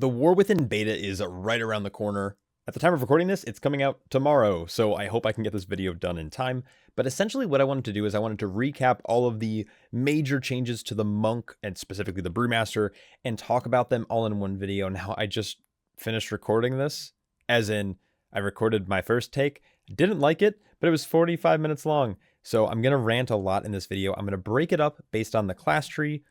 The War Within beta is right around the corner. At the time of recording this, it's coming out tomorrow, so I hope I can get this video done in time. But essentially what I wanted to do is I wanted to recap all of the major changes to the Monk, and specifically the Brewmaster, and talk about them all in one video. Now, I just finished recording this, as in, I recorded my first take, didn't like it, but it was 45 minutes long. So I'm going to rant a lot in this video. I'm going to break it up based on the class tree,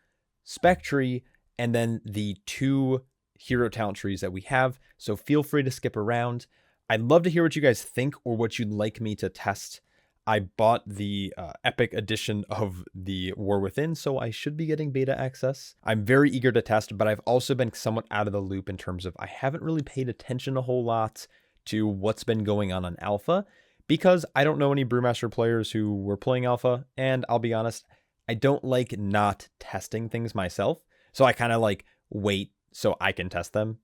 spec tree, and then the two hero talent trees that we have, so feel free to skip around. I'd love to hear what you guys think or what you'd like me to test. I bought the epic edition of the War Within, so I should be getting beta access. I'm very eager to test, but I've also been somewhat out of the loop in terms of I haven't really paid attention a whole lot to what's been going on alpha, because I don't know any Brewmaster players who were playing alpha, and I'll be honest, I don't like not testing things myself, so I kind of like wait so I can test them,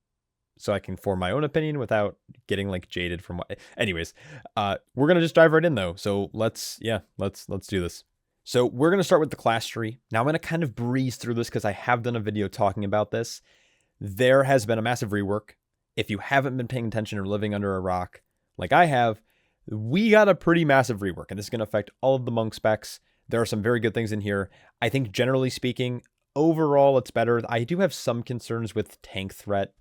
so I can form my own opinion without getting like jaded from what. Anyways, we're gonna just dive right in though. So let's do this. So we're gonna start with the class tree. Now I'm gonna kind of breeze through this because I have done a video talking about this. There has been a massive rework. If you haven't been paying attention or living under a rock like I have, we got a pretty massive rework, and this is gonna affect all of the monk specs. There are some very good things in here. I think generally speaking, overall, it's better. I do have some concerns with tank threat.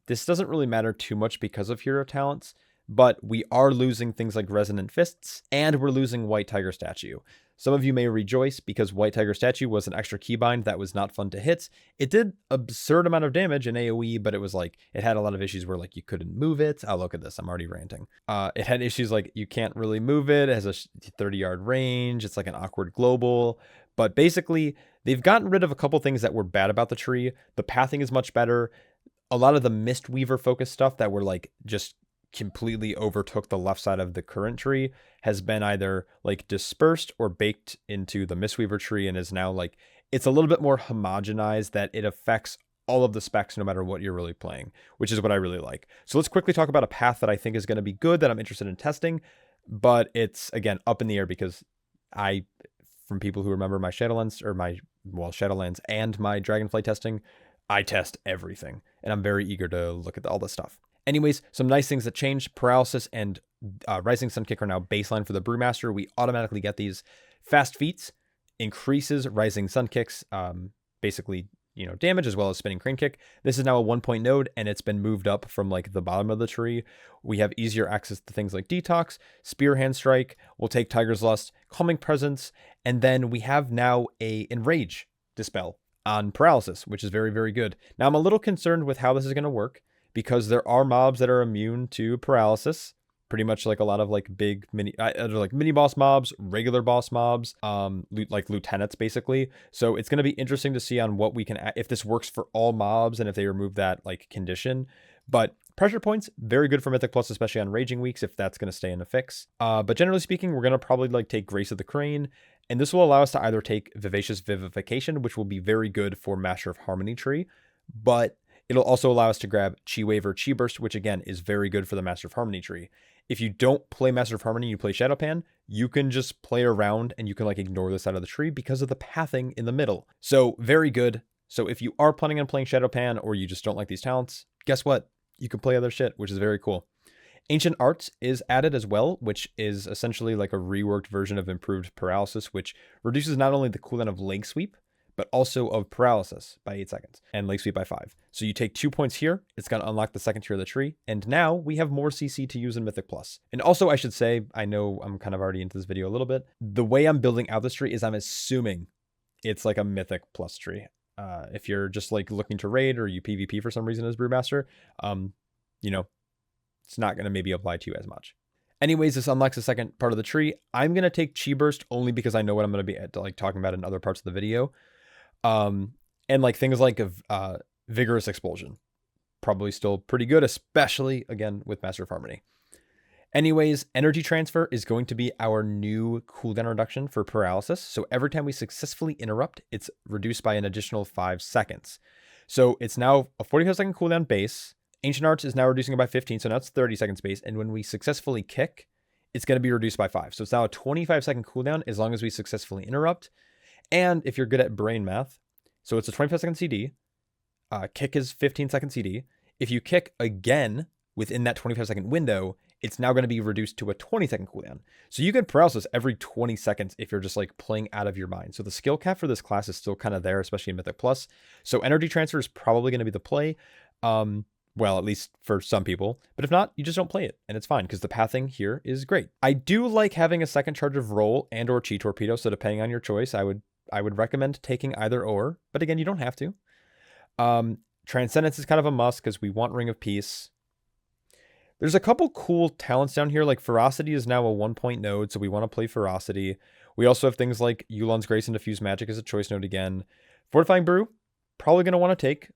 This doesn't really matter too much because of hero talents, but we are losing things like Resonant Fists, and we're losing White Tiger Statue. Some of you may rejoice because White Tiger Statue was an extra keybind that was not fun to hit. It did absurd amount of damage in AoE, but it was like, it had a lot of issues where like you couldn't move it. Oh, look at this. I'm already ranting. It had issues like you can't really move it. It has a 30-yard range. It's like an awkward global. But basically, they've gotten rid of a couple things that were bad about the tree. The pathing is much better. A lot of the Mistweaver focused stuff that were like just completely overtook the left side of the current tree has been either like dispersed or baked into the Mistweaver tree, and is now like, it's a little bit more homogenized that it affects all of the specs no matter what you're really playing, which is what I really like. So let's quickly talk about a path that I think is going to be good, that I'm interested in testing, but it's again up in the air because from people who remember my Shadowlands Shadowlands and my Dragonflight testing, I test everything, and I'm very eager to look at all this stuff. Anyways, some nice things that changed. Paralysis and Rising Sun Kick are now baseline for the Brewmaster. We automatically get these. Fast Feats increases Rising Sun Kicks, basically, damage, as well as Spinning Crane Kick. This is now a 1-point node, and it's been moved up from like the bottom of the tree. We have easier access to things like Detox, Spear Hand Strike, we'll take Tiger's Lust, Calming Presence, and then we have now a Enrage Dispel on Paralysis, which is very, very good. Now, I'm a little concerned with how this is going to work, because there are mobs that are immune to Paralysis, pretty much like a lot of like big mini boss mobs, regular boss mobs, like lieutenants basically. So it's going to be interesting to see on what we can, if this works for all mobs and if they remove that like condition. But pressure points, very good for Mythic Plus, especially on raging weeks, if that's going to stay in a fix. But generally speaking, we're going to probably like take Grace of the Crane, and this will allow us to either take Vivacious Vivification, which will be very good for Master of Harmony tree, but it'll also allow us to grab Chi Wave or Chi Burst, which again is very good for the Master of Harmony tree. If you don't play Master of Harmony, you play Shado-Pan, you can just play around and you can like ignore this side of the tree because of the pathing in the middle. So very good. So if you are planning on playing Shado-Pan, or you just don't like these talents, guess what? You can play other shit, which is very cool. Ancient Arts is added as well, which is essentially like a reworked version of improved Paralysis, which reduces not only the cooldown of Leg Sweep, but also of Paralysis by 8 seconds, and Leg Sweep by 5. So you take 2 points here, it's going to unlock the second tier of the tree, and now we have more CC to use in Mythic Plus. And also, I should say, I know I'm kind of already into this video a little bit, the way I'm building out this tree is I'm assuming it's like a Mythic Plus tree. If you're just like looking to raid, or you PvP for some reason as Brewmaster, it's not going to maybe apply to you as much. Anyways, this unlocks the second part of the tree. I'm going to take Chi Burst only because I know what I'm going to be like talking about in other parts of the video. And like things like Vigorous Expulsion, probably still pretty good, especially again with Master of Harmony. Anyways, Energy Transfer is going to be our new cooldown reduction for Paralysis. So every time we successfully interrupt, it's reduced by an additional 5 seconds. So it's now a 45-second cooldown base. Ancient Arts is now reducing it by 15, so now it's 30 seconds base. And when we successfully kick, it's going to be reduced by 5. So it's now a 25-second cooldown as long as we successfully interrupt. And if you're good at brain math, so it's a 25-second CD, kick is 15-second CD. If you kick again within that 25-second window, it's now going to be reduced to a 20-second cooldown. So you can paralysis every 20 seconds if you're just like playing out of your mind. So the skill cap for this class is still kind of there, especially in Mythic Plus. So energy transfer is probably going to be the play. Well, at least for some people. But if not, you just don't play it, and it's fine because the pathing here is great. I do like having a second charge of roll and or chi torpedo. So depending on your choice, I would recommend taking either or. But again, you don't have to. Transcendence is kind of a must because we want Ring of Peace. There's a couple cool talents down here, like Ferocity is now a 1-point node, so we want to play Ferocity. We also have things like Yulon's Grace and Diffuse Magic as a choice node again. Fortifying Brew, probably going to want to take,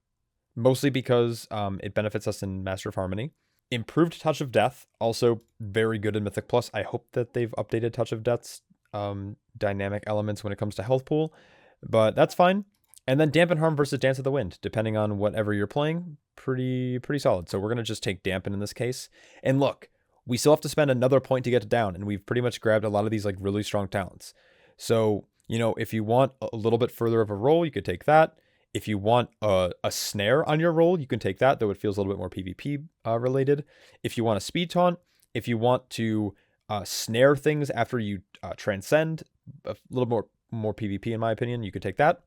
mostly because it benefits us in Master of Harmony. Improved Touch of Death, also very good in Mythic Plus. I hope that they've updated Touch of Death's dynamic elements when it comes to health pool, but that's fine. And then Dampen Harm versus Dance of the Wind, depending on whatever you're playing, pretty solid. So we're going to just take Dampen in this case. And look, we still have to spend another point to get it down, and we've pretty much grabbed a lot of these like really strong talents. So, you know, if you want a little bit further of a roll, you could take that. If you want a snare on your roll, you can take that, though it feels a little bit more PvP related. If you want a speed taunt, if you want to snare things after you transcend, a little more PvP in my opinion, you could take that.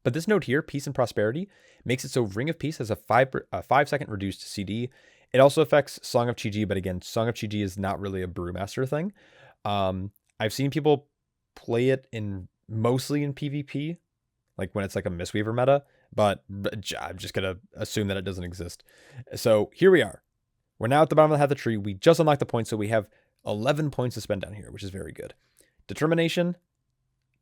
But this node here, Peace and Prosperity, makes it so Ring of Peace has a 5-second reduced CD. It also affects Song of Chi-Ji, but again, Song of Chi-Ji is not really a Brewmaster thing. I've seen people play it mostly in PvP, like when it's like a Mistweaver meta, but I'm just going to assume that it doesn't exist. So here we are. We're now at the bottom of the tree. We just unlocked the points, so we have 11 points to spend down here, which is very good. Determination,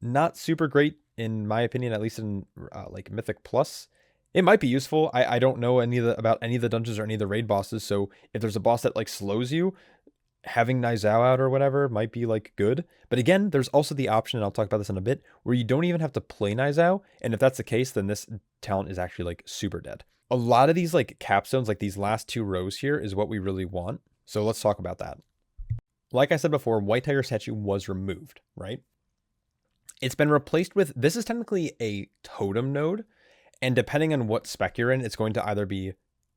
not super great in my opinion, at least in like Mythic Plus. It might be useful. I don't know about any of the dungeons or any of the raid bosses, so if there's a boss that like slows you, having Nizao out or whatever might be like good. But again, there's also the option, and I'll talk about this in a bit, where you don't even have to play Nizao, and if that's the case, then this talent is actually like super dead. A lot of these like capstones, like these last 2 rows here, is what we really want. So let's talk about that. Like I said before, White Tiger statue was removed, right? It's been replaced with, this is technically a totem node, and depending on what spec you're in, it's going to either be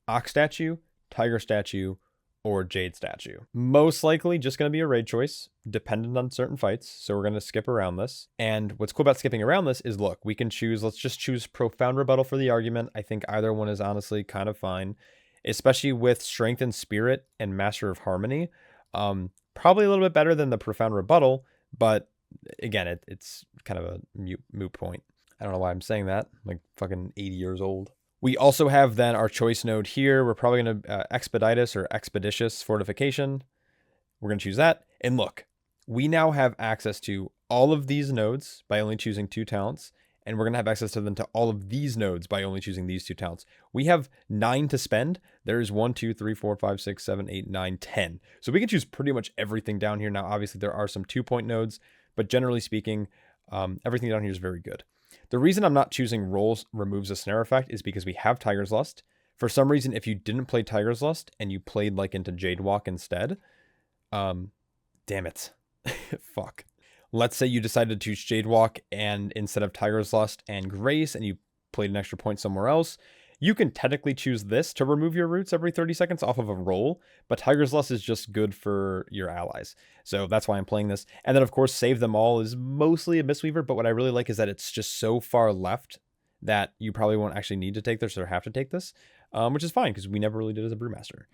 Ox statue, Tiger statue, or Jade statue. Most likely just going to be a raid choice, dependent on certain fights, so we're going to skip around this. And what's cool about skipping around this is, look, we can choose, let's just choose Profound Rebuttal for the argument. I think either one is honestly kind of fine, especially with Strength and Spirit and Master of Harmony. Probably a little bit better than the Profound Rebuttal, but again, it's kind of a moot point. I don't know why I'm saying that. I'm like fucking 80 years old. We also have then our choice node here. We're probably going to Expeditus or Expeditious Fortification. We're going to choose that. And look, we now have access to all of these nodes by only choosing 2 talents. And we're going to have access to them to all of these nodes by only choosing these 2 talents. We have 9 to spend. There's 1, 2, 3, 4, 5, 6, 7, 8, 9, 10. So we can choose pretty much everything down here. Now, obviously, there are some 2-point nodes, but generally speaking, everything down here is very good. The reason I'm not choosing rolls removes a snare effect is because we have Tiger's Lust. For some reason, if you didn't play Tiger's Lust and you played like into Jade Walk instead, damn it. Fuck. Let's say you decided to choose Jade Walk and instead of Tiger's Lust and Grace, and you played an extra point somewhere else, you can technically choose this to remove your roots every 30 seconds off of a roll, but Tiger's Lust is just good for your allies. So that's why I'm playing this. And then, of course, Save Them All is mostly a Mistweaver, but what I really like is that it's just so far left that you probably won't actually need to take this or have to take this, which is fine because we never really did as a Brewmaster.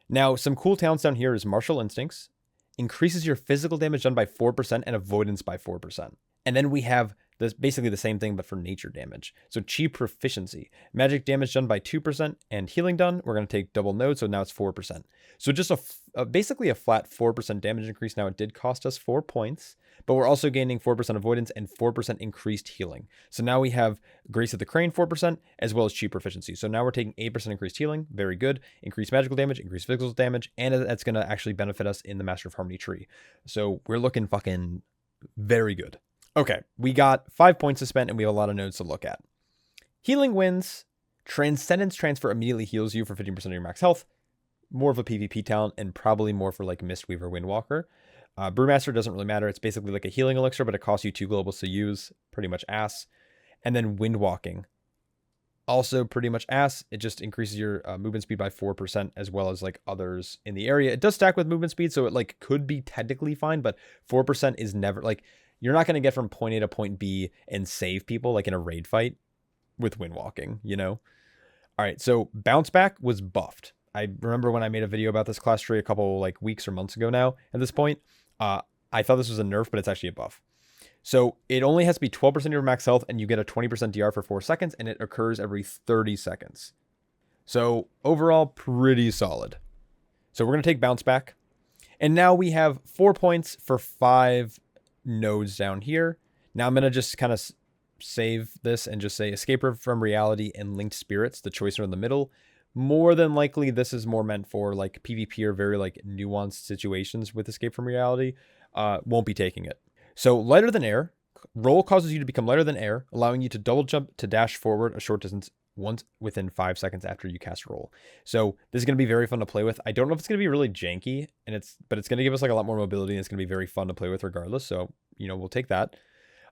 Now, some cool talents down here is Martial Instincts, increases your physical damage done by 4% and avoidance by 4%. And then we have this basically the same thing, but for nature damage. So Chi Proficiency, magic damage done by 2% and healing done. We're going to take double node, so now it's 4%. So just basically a flat 4% damage increase. Now it did cost us 4 points, but we're also gaining 4% avoidance and 4% increased healing. So now we have Grace of the Crane 4% as well as Chi Proficiency. So now we're taking 8% increased healing, very good. Increased magical damage, increased physical damage, and that's going to actually benefit us in the Master of Harmony tree. So we're looking fucking very good. Okay, we got 5 points to spend and we have a lot of nodes to look at. Healing Winds, Transcendence Transfer immediately heals you for 15% of your max health. More of a PvP talent and probably more for like Mistweaver Windwalker. Brewmaster doesn't really matter. It's basically like a healing elixir, but it costs you 2 globals to use. Pretty much ass. And then Windwalking. Also pretty much ass. It just increases your movement speed by 4% as well as like others in the area. It does stack with movement speed, so it like could be technically fine, but 4% is never like, you're not going to get from point A to point B and save people like in a raid fight with windwalking, you know? All right, so bounce back was buffed. I remember when I made a video about this class tree a couple like weeks or months ago now at this point. I thought this was a nerf, but it's actually a buff. So it only has to be 12% of your max health, and you get a 20% DR for 4 seconds, and it occurs every 30 seconds. So overall, pretty solid. So we're going to take bounce back. And now we have 4 points for 5 nodes down here. Now I'm going to just kind of save this and just say escape from reality and linked spirits, the choice in the middle. More than likely, this is more meant for like PvP or very like nuanced situations with escape from reality. Won't be taking it. So lighter than air. Roll causes you to become lighter than air, allowing you to double jump to dash forward a short distance once within 5 seconds after you cast roll. So this is going to be very fun to play with. I don't know if it's going to be really janky, but it's going to give us like a lot more mobility, and it's going to be very fun to play with regardless. So, you know, we'll take that.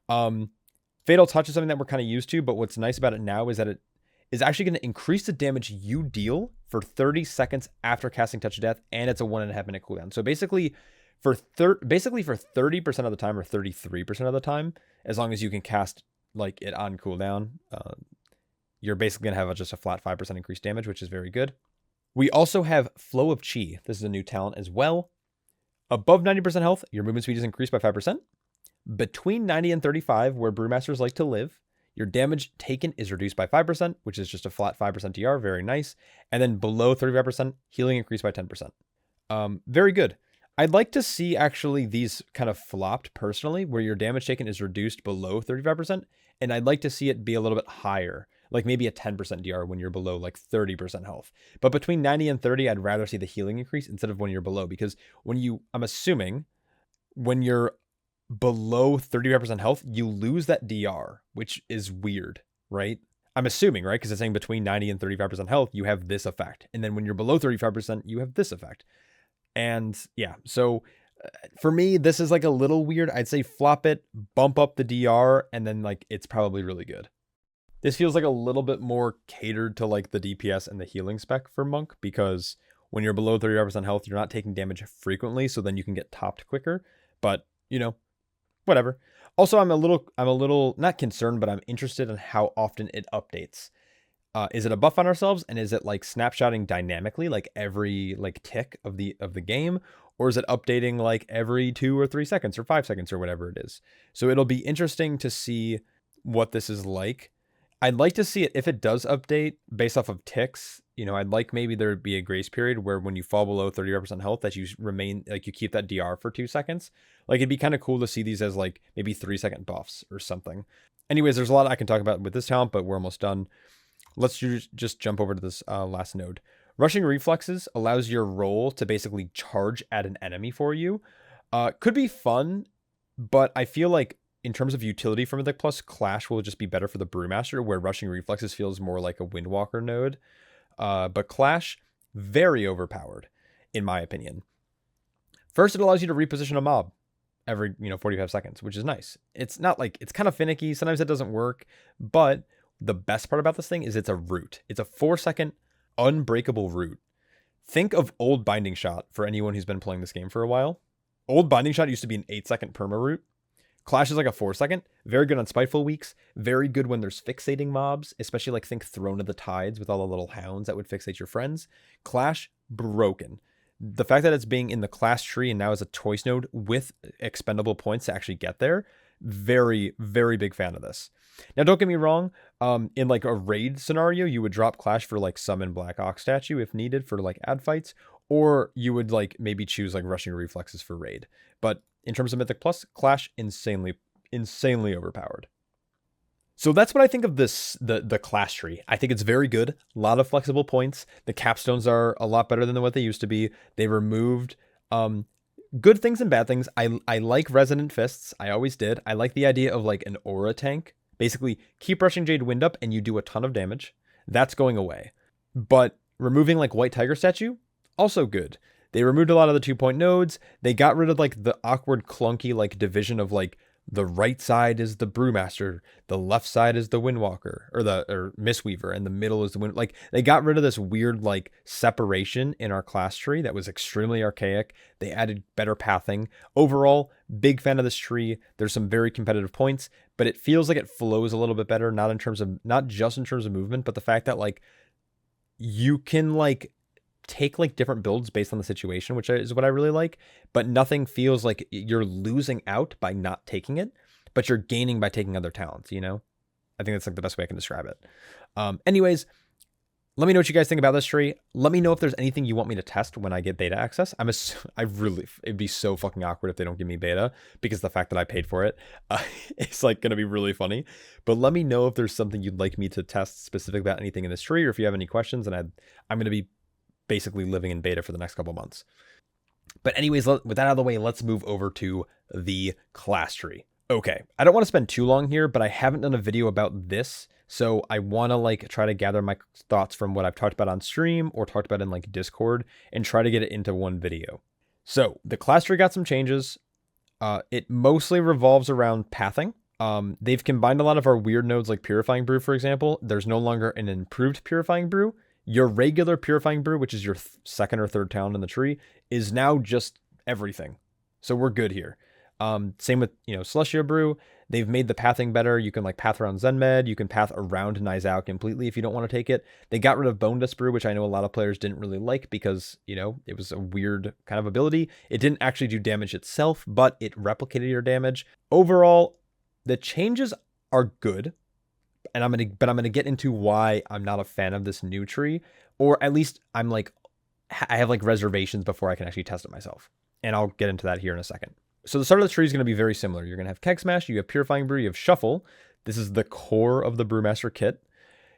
Fatal Touch is something that we're kind of used to, but what's nice about it now is that it is actually going to increase the damage you deal for 30 seconds after casting Touch of Death, and it's a 1.5 minute cooldown. So basically for 30% of the time or 33% of the time, as long as you can cast like it on cooldown, you're basically going to have just a flat 5% increased damage, which is very good. We also have Flow of Chi. This is a new talent as well. Above 90% health, your movement speed is increased by 5%. Between 90 and 35, where Brewmasters like to live, your damage taken is reduced by 5%, which is just a flat 5% DR. Very nice. And then below 35%, healing increased by 10%. Very good. I'd like to see actually these kind of flopped personally, where your damage taken is reduced below 35%. And I'd like to see it be a little bit higher, like maybe a 10% DR when you're below like 30% health. But between 90 and 30, I'd rather see the healing increase instead of when you're below, because I'm assuming when you're below 35% health, you lose that DR, which is weird, right? I'm assuming, right? Because it's saying between 90 and 35% health, you have this effect. And then when you're below 35%, you have this effect. And yeah, so for me, this is like a little weird. I'd say flop it, bump up the DR, and then like it's probably really good. This feels like a little bit more catered to like the DPS and the healing spec for Monk, because when you're below 35% health, you're not taking damage frequently, so then you can get topped quicker. But, you know, whatever. Also, I'm a little not concerned, but I'm interested in how often it updates. Is it a buff on ourselves, and is it like snapshotting dynamically, like every like tick of the game, or is it updating like every 2 or 3 seconds or 5 seconds or whatever it is? So it'll be interesting to see what this is like. I'd like to see it if it does update based off of ticks. You know, I'd like maybe there would be a grace period where when you fall below 35% health, that you remain like you keep that DR for 2 seconds. Like it'd be kind of cool to see these as like maybe 3-second buffs or something. Anyways, there's a lot I can talk about with this talent, but we're almost done. Let's just jump over to this last node. Rushing Reflexes allows your roll to basically charge at an enemy for you. Could be fun, but I feel like in terms of utility for Mythic Plus, Clash will just be better for the Brewmaster, where Rushing Reflexes feels more like a Windwalker node. But Clash, very overpowered, in my opinion. First, it allows you to reposition a mob every 45 seconds, which is nice. It's not like, it's kind of finicky. Sometimes it doesn't work, but the best part about this thing is it's a root. It's a 4-second unbreakable root. Think of old Binding Shot for anyone who's been playing this game for a while. Old Binding Shot used to be an 8-second perma root. Clash is like a 4-second. Very good on Spiteful Weeks. Very good when there's fixating mobs, especially like think Throne of the Tides with all the little hounds that would fixate your friends. Clash, broken. The fact that it's being in the class tree and now as a choice node with expendable points to actually get there, very, very big fan of this. Now, don't get me wrong. In like a raid scenario, you would drop Clash for like summon Black Ox statue if needed for like ad fights, or you would like maybe choose like Rushing Reflexes for raid. But in terms of Mythic Plus, Clash insanely overpowered. So that's what I think of this the class tree. I think it's very good. A lot of flexible points. The capstones are a lot better than what they used to be. They removed good things and bad things. I like Resonant Fists. I always did. I like the idea of like an aura tank. Basically, keep Rushing Jade Wind up and you do a ton of damage. That's going away. But removing like White Tiger statue, also good. They removed a lot of the 2-point nodes. They got rid of like the awkward, clunky like division of like the right side is the Brewmaster, the left side is the Windwalker or Mistweaver, and the middle is the Wind. Like they got rid of this weird like separation in our class tree that was extremely archaic. They added better pathing. Overall, big fan of this tree. There's some very competitive points, but it feels like it flows a little bit better, not just in terms of movement, but the fact that like you can like take like different builds based on the situation, which is what I really like, but nothing feels like you're losing out by not taking it, but you're gaining by taking other talents, you know? I think that's like the best way I can describe it. Anyways, let me know what you guys think about this tree. Let me know if there's anything you want me to test when I get beta access. It'd be so fucking awkward if they don't give me beta because the fact that I paid for it, it's like going to be really funny. But let me know if there's something you'd like me to test specific about anything in this tree, or if you have any questions, and I'm going to be basically living in beta for the next couple months. But anyways, with that out of the way, let's move over to the class tree. Okay, I don't want to spend too long here, but I haven't done a video about this, so I want to like try to gather my thoughts from what I've talked about on stream or talked about in like Discord and try to get it into one video. So the class tree got some changes. It mostly revolves around pathing. They've combined a lot of our weird nodes like Purifying Brew, for example. There's no longer an improved Purifying Brew. Your regular Purifying Brew, which is your second or third talent in the tree, is now just everything. So we're good here. Same with, Celestial Brew. They've made the pathing better. You can like path around Zenmed. You can path around Nizao completely if you don't want to take it. They got rid of Bone Dust Brew, which I know a lot of players didn't really like because, it was a weird kind of ability. It didn't actually do damage itself, but it replicated your damage. Overall, the changes are good. And I'm gonna get into why I'm not a fan of this new tree, or at least I have like reservations before I can actually test it myself. And I'll get into that here in a second. So the start of the tree is going to be very similar. You're going to have Keg Smash, you have Purifying Brew, you have Shuffle. This is the core of the Brewmaster kit.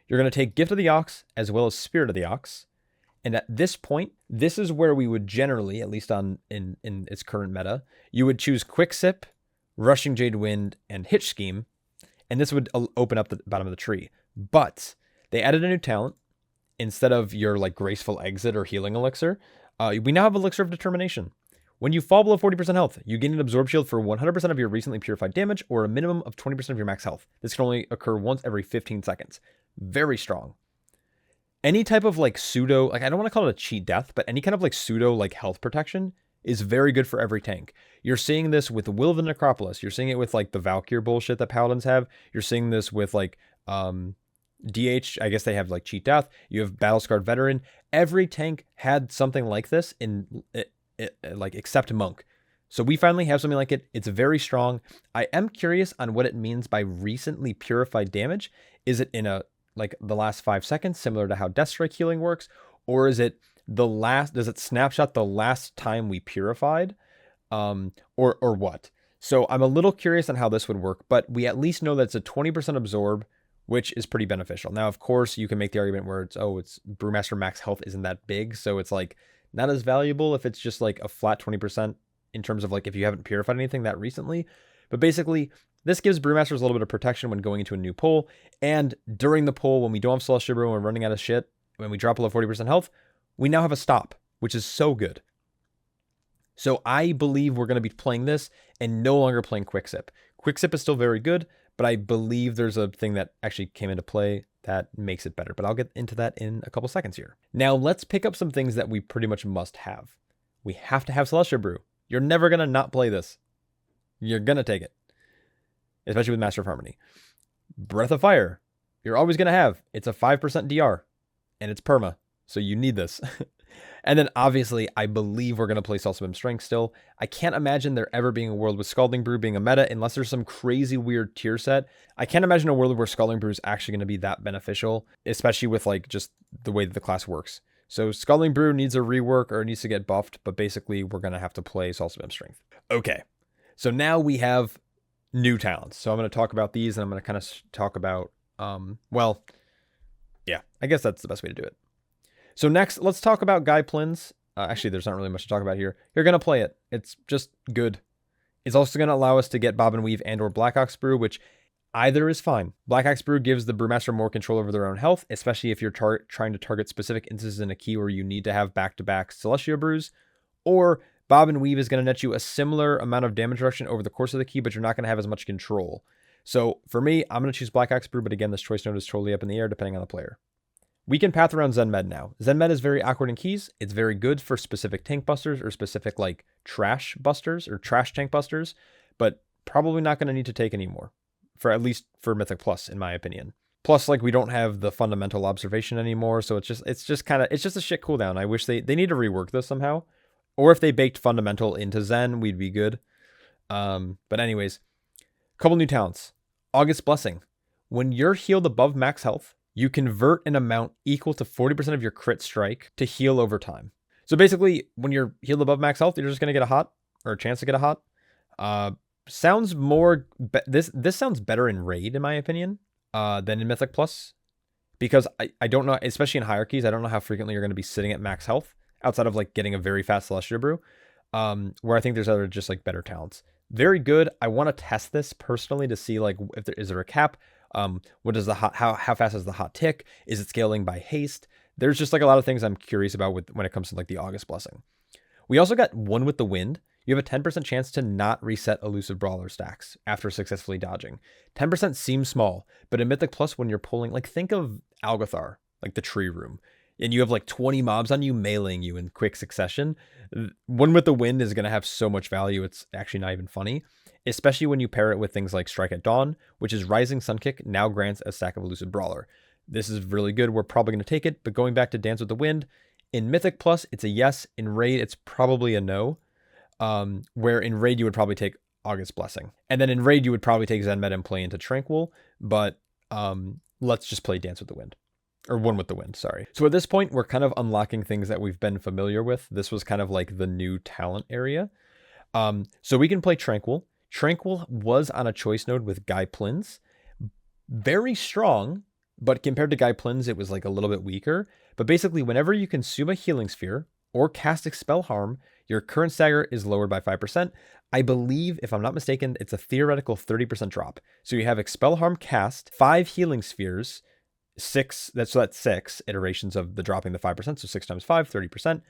You're going to take Gift of the Ox as well as Spirit of the Ox. And at this point, this is where we would generally, at least in its current meta, you would choose Quick Sip, Rushing Jade Wind, and Hitch Scheme. And this would open up the bottom of the tree. But they added a new talent. Instead of your like Graceful Exit or Healing Elixir, we now have Elixir of Determination. When you fall below 40% health, you gain an Absorb Shield for 100% of your recently purified damage or a minimum of 20% of your max health. This can only occur once every 15 seconds. Very strong. Any type of like pseudo, like I don't want to call it a cheat death, but any kind of like pseudo like health protection is very good for every tank. You're seeing this with Will of the Necropolis. You're seeing it with like the Valkyr bullshit that Paladins have. You're seeing this with like DH. I guess they have like Cheat Death. You have Battle Scarred Veteran. Every tank had something like this in like except Monk. So we finally have something like it. It's very strong. I am curious on what it means by recently purified damage. Is it in the last 5 seconds, similar to how Death Strike healing works, or is it does it snapshot the last time we purified, or what? So I'm a little curious on how this would work, but we at least know that it's a 20% absorb, which is pretty beneficial. Now, of course, you can make the argument where it's Brewmaster max health isn't that big, so it's like not as valuable if it's just like a flat 20% in terms of like if you haven't purified anything that recently. But basically, this gives Brewmasters a little bit of protection when going into a new pull, and during the pull, when we don't have Celestial Brew and we're running out of shit, when we drop below 40% health, we now have a stop, which is so good. So I believe we're going to be playing this and no longer playing Quicksip. Quicksip is still very good, but I believe there's a thing that actually came into play that makes it better. But I'll get into that in a couple seconds here. Now let's pick up some things that we pretty much must have. We have to have Celestial Brew. You're never going to not play this. You're going to take it, especially with Master of Harmony. Breath of Fire, you're always going to have. It's a 5% DR, and it's perma. So you need this. And then obviously, I believe we're going to play Salsabim Strength still. I can't imagine there ever being a world with Scalding Brew being a meta unless there's some crazy weird tier set. I can't imagine a world where Scalding Brew is actually going to be that beneficial, especially with like just the way that the class works. So Scalding Brew needs a rework or needs to get buffed, but basically we're going to have to play Salsabim Strength. Okay, so now we have new talents. So I'm going to talk about these and I'm going to kind of talk about, yeah, I guess that's the best way to do it. So next, let's talk about Guy Plins. Actually, there's not really much to talk about here. You're going to play it. It's just good. It's also going to allow us to get Bob and Weave and or Black Ox Brew, which either is fine. Black Ox Brew gives the Brewmaster more control over their own health, especially if you're trying to target specific instances in a key where you need to have back-to-back Celestial Brews. Or Bob and Weave is going to net you a similar amount of damage reduction over the course of the key, but you're not going to have as much control. So for me, I'm going to choose Black Axe Brew, but again, this choice node is totally up in the air depending on the player. We can path around Zen Med now. Zen Med is very awkward in keys. It's very good for specific tank busters or specific like trash busters or trash tank busters, but probably not going to need to take anymore, for at least for Mythic Plus, in my opinion. Plus, like, we don't have the fundamental observation anymore, so it's just a shit cooldown. I wish they need to rework this somehow, or if they baked fundamental into Zen, we'd be good. But anyways, couple new talents. August Blessing. When you're healed above max health, you convert an amount equal to 40% of your crit strike to heal over time. So basically, when you're healed above max health, you're just going to get a hot, or a chance to get a hot. Sounds more... This sounds better in Raid, in my opinion, than in Mythic Plus. Because I don't know, especially in hierarchies, I don't know how frequently you're going to be sitting at max health, outside of like getting a very fast Celestial Brew, where I think there's other just like better talents. Very good. I want to test this personally to see like if there is a cap. What does the hot, how fast is the hot tick? Is it scaling by haste? There's just like a lot of things I'm curious about when it comes to like the August Blessing. We also got One with the Wind. You have a 10% chance to not reset elusive brawler stacks after successfully dodging. 10% seems small, but in Mythic Plus, when you're pulling, like think of Algothar, like the tree room, and you have like 20 mobs on you meleeing you in quick succession. One with the Wind is going to have so much value. It's actually not even funny, especially when you pair it with things like Strike at Dawn, which is Rising Sun Kick now grants a stack of elusive brawler. This is really good. We're probably going to take it, but going back to Dance with the Wind, in Mythic Plus, it's a yes. In Raid, it's probably a no. Where in Raid, you would probably take August Blessing. And then in Raid, you would probably take Zen Med and play into Tranquil, but let's just play Dance with the Wind. Or One with the Wind, sorry. So at this point, we're kind of unlocking things that we've been familiar with. This was kind of like the new talent area. So we can play Tranquil. Tranquil was on a choice node with Guy Plins. Very strong, but compared to Guy Plins, it was like a little bit weaker. But basically, whenever you consume a Healing Sphere or cast Expel Harm, your current stagger is lowered by 5%. I believe, if I'm not mistaken, it's a theoretical 30% drop. So you have Expel Harm cast, 5 Healing Spheres, 6, that's 6 iterations of the dropping the 5%, so 6 times 5, 30%.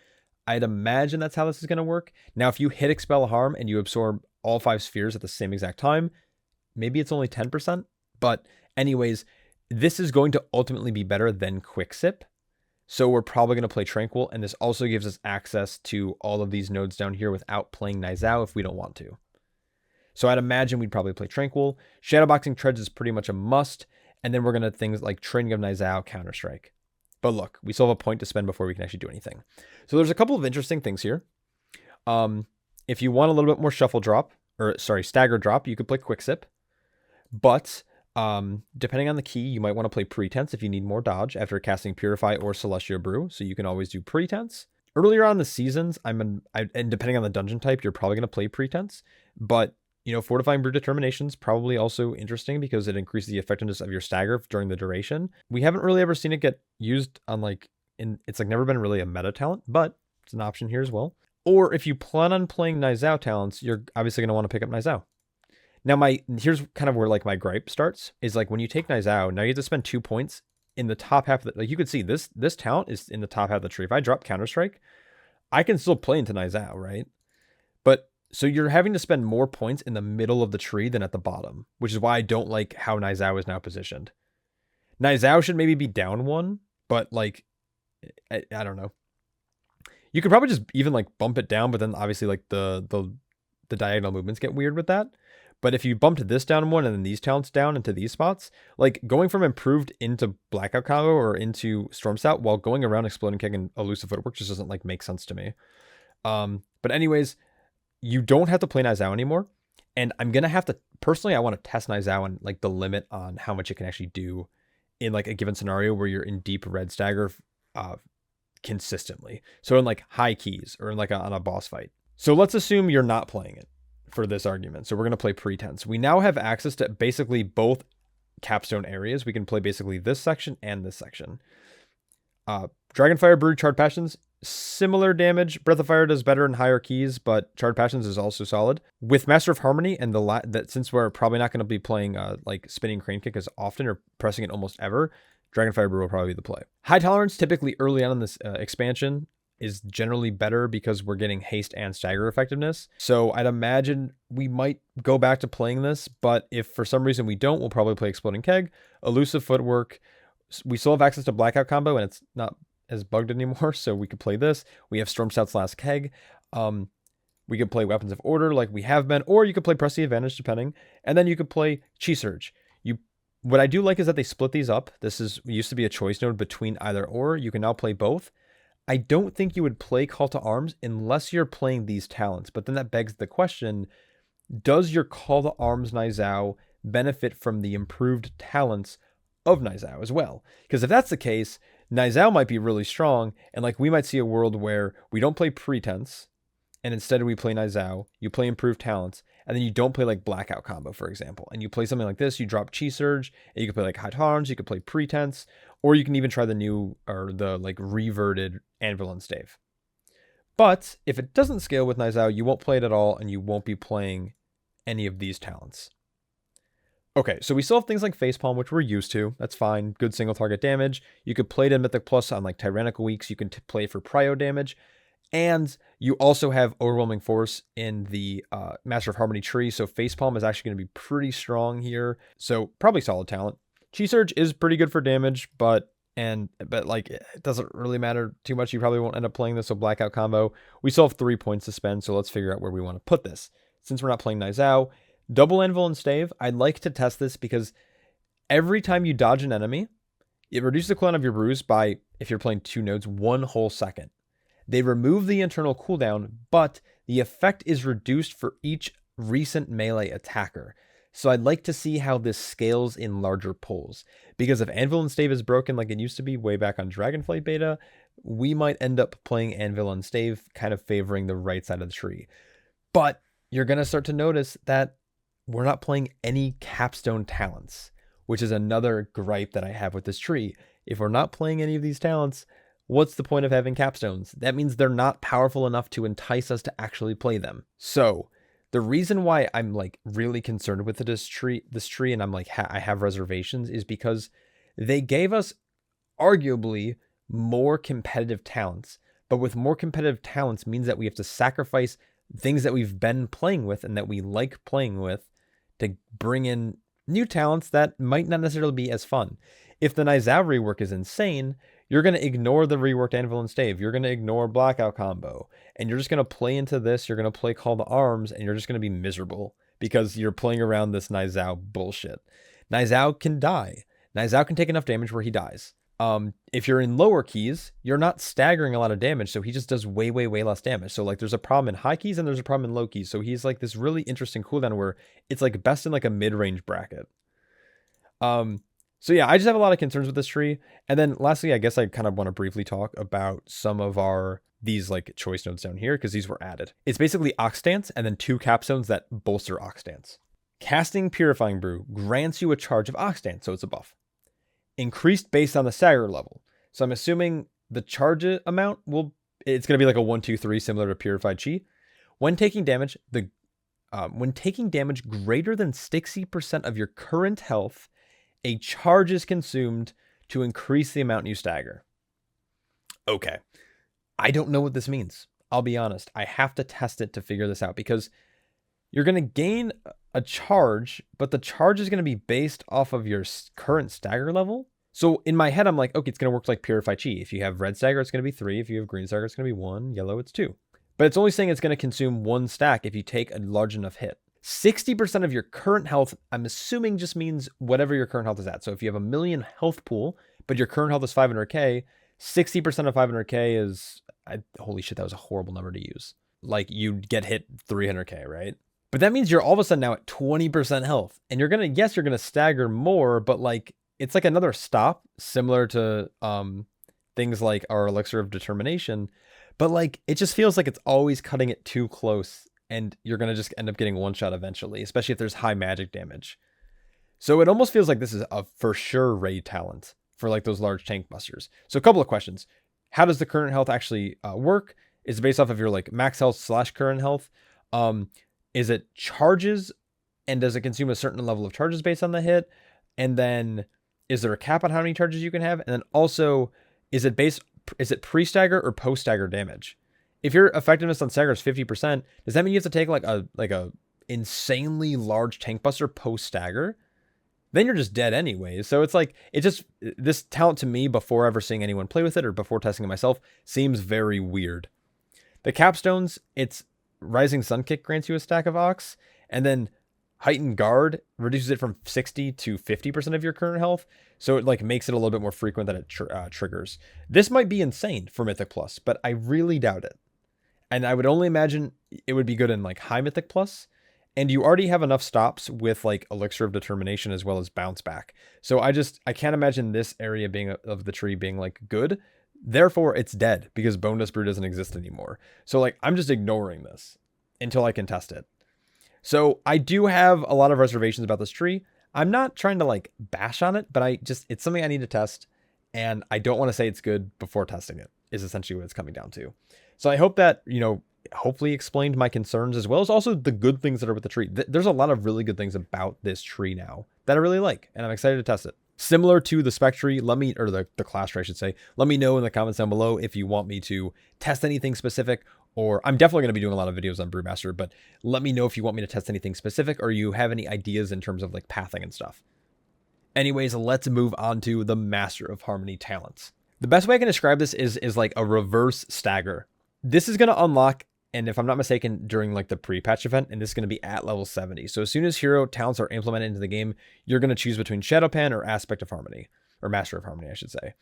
I'd imagine that's how this is going to work. Now, if you hit Expel Harm and you absorb all 5 spheres at the same exact time, maybe it's only 10%. But anyways, this is going to ultimately be better than Quicksip. So we're probably going to play Tranquil, and this also gives us access to all of these nodes down here without playing Nizao if we don't want to. So I'd imagine we'd probably play Tranquil. Shadowboxing Treads is pretty much a must, and then we're going to things like Training of Nizao, Counter-Strike. But look, we still have a point to spend before we can actually do anything. So there's a couple of interesting things here. If you want a little bit more shuffle drop, stagger drop, you could play Quicksip. But depending on the key, you might want to play Pretense if you need more dodge after casting Purify or Celestial Brew. So you can always do Pretense. Earlier on in the seasons, and depending on the dungeon type, you're probably going to play Pretense. But you know, Fortifying Brew Determination is probably also interesting because it increases the effectiveness of your stagger during the duration. We haven't really ever seen it get used on it's like never been really a meta talent, but it's an option here as well. Or if you plan on playing Nizao talents, you're obviously going to want to pick up Nizao. Now, here's kind of where like my gripe starts is like when you take Nizao, now you have to spend 2 points in the top half of the, like you could see this talent is in the top half of the tree. If I drop Counter-Strike, I can still play into Nizao, right? But so you're having to spend more points in the middle of the tree than at the bottom, which is why I don't like how Nizao is now positioned. Nizao should maybe be down 1, but like, I don't know. You could probably just even like bump it down, but then obviously like the diagonal movements get weird with that. But if you bumped this down 1 and then these talents down into these spots, like going from improved into Blackout Combo or into Storm Stout while going around Exploding Kick and Elusive Footwork just doesn't like make sense to me. But anyways, you don't have to play Nizao anymore. And I'm going to have to, personally, I want to test Nizao on like the limit on how much it can actually do in like a given scenario where you're in deep red stagger consistently. So in like high keys or in like on a boss fight. So let's assume you're not playing it for this argument. So we're going to play Pretense. We now have access to basically both capstone areas. We can play basically this section and this section. Dragonfire Brew, Charred Passions, similar damage. Breath of Fire does better in higher keys, but Charred Passions is also solid. With Master of Harmony and that since we're probably not going to be playing like Spinning Crane Kick as often or pressing it almost ever, Dragonfire Brew will probably be the play. High Tolerance, typically early on in this expansion, is generally better because we're getting haste and stagger effectiveness. So I'd imagine we might go back to playing this, but if for some reason we don't, we'll probably play Exploding Keg, Elusive Footwork. We still have access to Blackout combo, and it's not as bugged anymore, so we could play this. We have Storm Stout's Last Keg. We could play Weapons of Order like we have been, or you could play Press the Advantage, depending. And then you could play Chi Surge. What I do like is that they split these up. This used to be a choice node between either or. You can now play both. I don't think you would play Call to Arms unless you're playing these talents. But then that begs the question, does your Call to Arms Nizao benefit from the improved talents of Nizao as well? Because if that's the case, Nizao might be really strong, and like we might see a world where we don't play Pretense, and instead we play Nizao, you play improved talents, and then you don't play like Blackout combo, for example, and you play something like this, you drop Chi Surge, and you can play like High Harms, you could play Pretense, or you can even try the new, or the like reverted Anvil and Stave. But if it doesn't scale with Nizao, you won't play it at all, and you won't be playing any of these talents. Okay, so we still have things like Facepalm, which we're used to. That's fine. Good single target damage. You could play it in Mythic Plus on like Tyrannical Weeks. You can play for Prio damage. And you also have Overwhelming Force in the Master of Harmony tree. So Facepalm is actually going to be pretty strong here. So probably solid talent. Chi Surge is pretty good for damage, but like it doesn't really matter too much. You probably won't end up playing this. So Blackout combo. We still have 3 points to spend. So let's figure out where we want to put this. Since we're not playing Nizao, Double Anvil and Stave, I'd like to test this because every time you dodge an enemy, it reduces the cooldown of your brews by, if you're playing 2 nodes, 1 whole second. They remove the internal cooldown, but the effect is reduced for each recent melee attacker. So I'd like to see how this scales in larger pulls. Because if Anvil and Stave is broken like it used to be way back on Dragonflight beta, we might end up playing Anvil and Stave, kind of favoring the right side of the tree. But you're going to start to notice that we're not playing any capstone talents, which is another gripe that I have with this tree. If we're not playing any of these talents, what's the point of having capstones? That means they're not powerful enough to entice us to actually play them. So the reason why I'm like really concerned with this tree, and I'm like, I have reservations, is because they gave us arguably more competitive talents, but with more competitive talents means that we have to sacrifice things that we've been playing with and that we like playing with to bring in new talents that might not necessarily be as fun. If the Nizao rework is insane, you're going to ignore the reworked Anvil and Stave. You're going to ignore Blackout combo. And you're just going to play into this. You're going to play Call to Arms. And you're just going to be miserable because you're playing around this Nizao bullshit. Nizao can die. Nizao can take enough damage where he dies. If you're in lower keys, you're not staggering a lot of damage. So he just does way, way, way less damage. So like there's a problem in high keys and there's a problem in low keys. So he's like this really interesting cooldown where it's like best in like a mid-range bracket. So yeah, I just have a lot of concerns with this tree. And then lastly, I guess I kind of want to briefly talk about some of these like choice nodes down here, because these were added. It's basically Ox Stance and then 2 capstones that bolster Ox Stance. Casting Purifying Brew grants you a charge of Ox Stance, so it's a buff. Increased based on the stagger level. So I'm assuming the charge amount it's going to be like a 1, 2, 3, similar to Purified Chi. When taking damage, when taking damage greater than 60% of your current health, a charge is consumed to increase the amount you stagger. Okay. I don't know what this means. I'll be honest. I have to test it to figure this out, because you're going to gain a charge, but the charge is going to be based off of your current stagger level. So in my head, I'm like, okay, it's going to work like Purified Chi. If you have red stagger, it's going to be 3. If you have green stagger, it's going to be 1. Yellow, it's 2. But it's only saying it's going to consume 1 stack if you take a large enough hit. 60% of your current health, I'm assuming, just means whatever your current health is at. So if you have a 1,000,000 health pool, but your current health is 500k, 60% of 500k is, holy shit, that was a horrible number to use. Like you'd get hit 300k, right? But that means you're all of a sudden now at 20% health. And you're going to stagger more, but like, it's like another stop, similar to things like our Elixir of Determination. But like, it just feels like it's always cutting it too close, and you're going to just end up getting one shot eventually, especially if there's high magic damage. So it almost feels like this is a for sure raid talent for like those large tank busters. So a couple of questions. How does the current health actually work? Is it based off of your like max health / current health? Is it charges, and does it consume a certain level of charges based on the hit? And then is there a cap on how many charges you can have? And then also, is it based is it pre-stagger or post-stagger damage? If your effectiveness on stagger is 50%, does that mean you have to take like a insanely large tank buster post-stagger? Then you're just dead anyways. So it's like, this talent to me, before ever seeing anyone play with it or before testing it myself, seems very weird. The capstones, it's Rising Sun Kick grants you a stack of Ox, and then Heightened Guard reduces it from 60 to 50% of your current health. So it like makes it a little bit more frequent that it triggers. This might be insane for Mythic Plus, but I really doubt it. And I would only imagine it would be good in like high Mythic Plus. And you already have enough stops with like Elixir of Determination as well as Bounce Back. So I can't imagine this area being of the tree being like good. Therefore, it's dead because Bone Dust Brew doesn't exist anymore. So like, I'm just ignoring this until I can test it. So I do have a lot of reservations about this tree. I'm not trying to like bash on it, but it's something I need to test. And I don't want to say it's good before testing it, is essentially what it's coming down to. So I hope that, hopefully explained my concerns as well as also the good things that are with the tree. There's a lot of really good things about this tree now that I really like, and I'm excited to test it. Similar to the spec tree, or the class tree, I should say, let me know in the comments down below if you want me to test anything specific, or I'm definitely going to be doing a lot of videos on Brewmaster, but let me know if you want me to test anything specific or you have any ideas in terms of like pathing and stuff. Anyways, let's move on to the Master of Harmony talents. The best way I can describe this is like a reverse stagger. This is going to unlock, and if I'm not mistaken, during like the pre-patch event, and this is going to be at level 70. So as soon as hero talents are implemented into the game, you're going to choose between Shado-Pan or Aspect of Harmony, or Master of Harmony, I should say.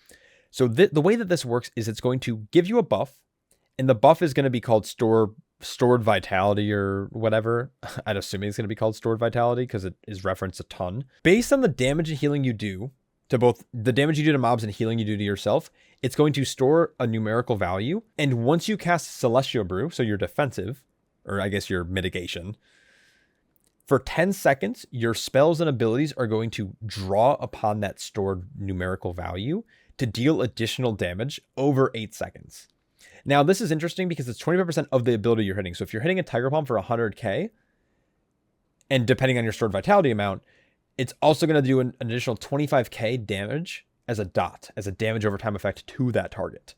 So the way that this works is it's going to give you a buff, and the buff is going to be called Stored Vitality or whatever. I'd assume it's going to be called Stored Vitality because it is referenced a ton. Based on the damage and healing you do to both the damage you do to mobs and healing you do to yourself, it's going to store a numerical value. And once you cast Celestial Brew, so your defensive, or I guess your mitigation, for 10 seconds, your spells and abilities are going to draw upon that stored numerical value to deal additional damage over 8 seconds. Now, this is interesting because it's 25% of the ability you're hitting. So if you're hitting a Tiger Palm for 100k, and depending on your stored vitality amount, it's also going to do an additional 25k damage as a dot, as a damage over time effect to that target.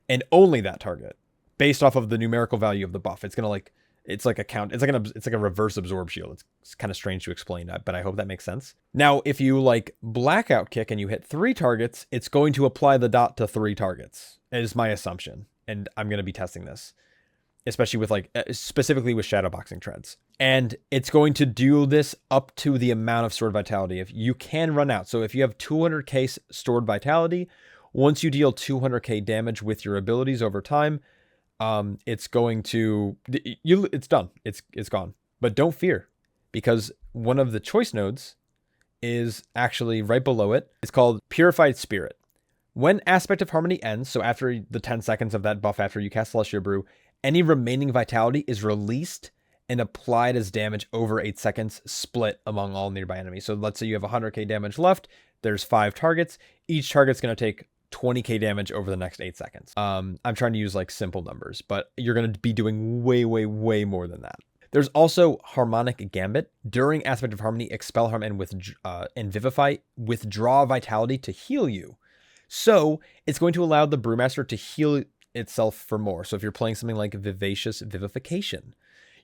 And only that target, based off of the numerical value of the buff. It's going to like, it's like a reverse absorb shield. It's kind of strange to explain that, but I hope that makes sense. Now, if you like Blackout Kick and you hit 3 targets, it's going to apply the dot to 3 targets, is my assumption. And I'm going to be testing this, especially with like, specifically with Shadowboxing Treads. And it's going to do this up to the amount of stored vitality. If you can run out. So if you have 200k stored vitality, once you deal 200k damage with your abilities over time, it's going to, it's done. It's gone. But don't fear, because one of the choice nodes is actually right below it. It's called Purified Spirit. When Aspect of Harmony ends, so after the 10 seconds of that buff after you cast Celestial Brew, any remaining vitality is released and applied as damage over 8 seconds, split among all nearby enemies. So let's say you have 100k damage left, there's 5 targets. Each target's going to take 20k damage over the next 8 seconds. I'm trying to use like simple numbers, but you're going to be doing way, way, way more than that. There's also Harmonic Gambit. During Aspect of Harmony, Expel Harm and Vivify withdraw vitality to heal you. So it's going to allow the Brewmaster to heal itself for more. So if you're playing something like Vivacious Vivification,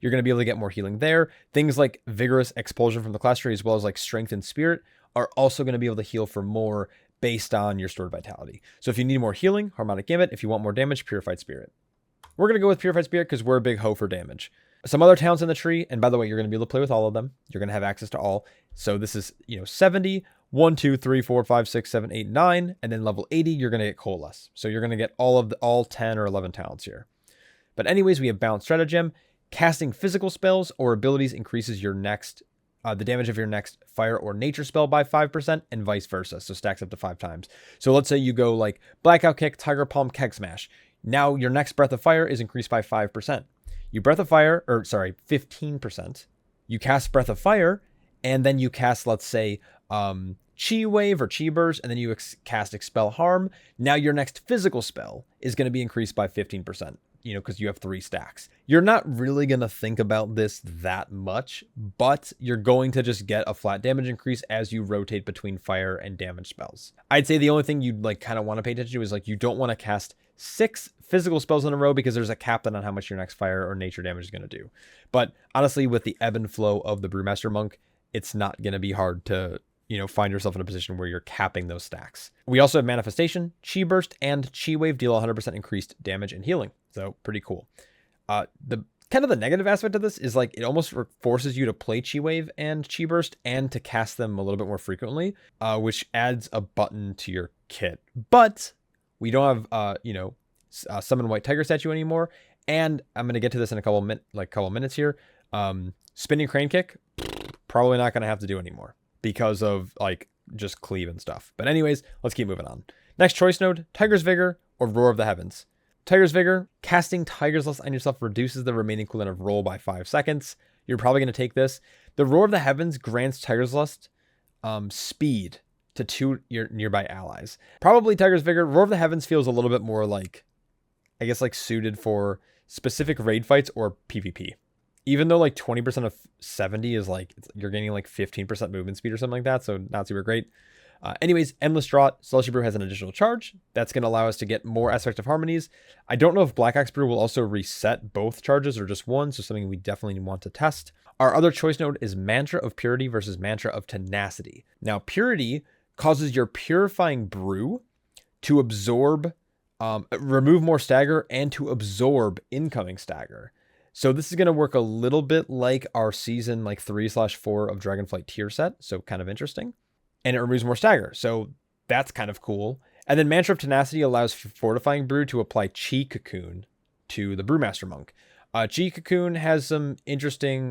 you're going to be able to get more healing there. Things like Vigorous Expulsion from the class tree, as well as like Strength and Spirit, are also going to be able to heal for more based on your stored vitality. So if you need more healing, Harmonic Gambit. If you want more damage, Purified Spirit. We're going to go with Purified Spirit because we're a big hoe for damage. Some other talents in the tree, and by the way, you're going to be able to play with all of them. You're going to have access to all. So this is, 70, 1, 2, 3, 4, 5, 6, 7, 8, 9, and then level 80, you're going to get Coalesce. So you're going to get all 10 or 11 talents here. But anyways, we have Balanced Stratagem. Casting physical spells or abilities increases your the damage of your next fire or nature spell by 5%, and vice versa. So stacks up to 5 times. So let's say you go like Blackout Kick, Tiger Palm, Keg Smash. Now your next Breath of Fire is increased by 5%. You Breath of Fire, 15%. You cast Breath of Fire, and then you cast, let's say, Chi Wave or Chi Burst, and then you cast Expel Harm. Now your next physical spell is going to be increased by 15%. you know, because you have 3 stacks. You're not really going to think about this that much, but you're going to just get a flat damage increase as you rotate between fire and damage spells. I'd say the only thing you'd like kind of want to pay attention to is like you don't want to cast 6 physical spells in a row because there's a cap on how much your next fire or nature damage is going to do. But honestly, with the ebb and flow of the Brewmaster Monk, it's not going to be hard to, you know, find yourself in a position where you're capping those stacks. We also have Manifestation, Chi Burst, and Chi Wave deal 100% increased damage and healing. So pretty cool. The kind of the negative aspect of this is like it almost forces you to play Chi Wave and Chi Burst and to cast them a little bit more frequently, which adds a button to your kit. But we don't have, you know, Summon White Tiger statue anymore. And I'm going to get to this in a couple minutes here. Spinning Crane Kick, probably not going to have to do anymore because of like just cleave and stuff. But anyways, let's keep moving on. Next choice node, Tiger's Vigor or Roar of the Heavens. Tiger's Vigor, casting Tiger's Lust on yourself reduces the remaining cooldown of roll by 5 seconds. You're probably going to take this. The Roar of the Heavens grants Tiger's Lust speed to 2 nearby allies. Probably Tiger's Vigor. Roar of the Heavens feels a little bit more like, I guess, like suited for specific raid fights or PvP. Even though like 20% of 70 is like, you're gaining like 15% movement speed or something like that. So not super great. Anyways, Endless Drought, Celestial Brew has an additional charge. That's going to allow us to get more Aspect of Harmonies. I don't know if Black Axe Brew will also reset both charges or just one, so something we definitely want to test. Our other choice node is Mantra of Purity versus Mantra of Tenacity. Now, Purity causes your Purifying Brew to absorb, remove more stagger and to absorb incoming stagger. So this is going to work a little bit like our season like 3/4 of Dragonflight tier set. So kind of interesting. And it removes more stagger. So that's kind of cool. And then Mantra of Tenacity allows Fortifying Brew to apply Chi Cocoon to the Brewmaster Monk. Chi Cocoon has some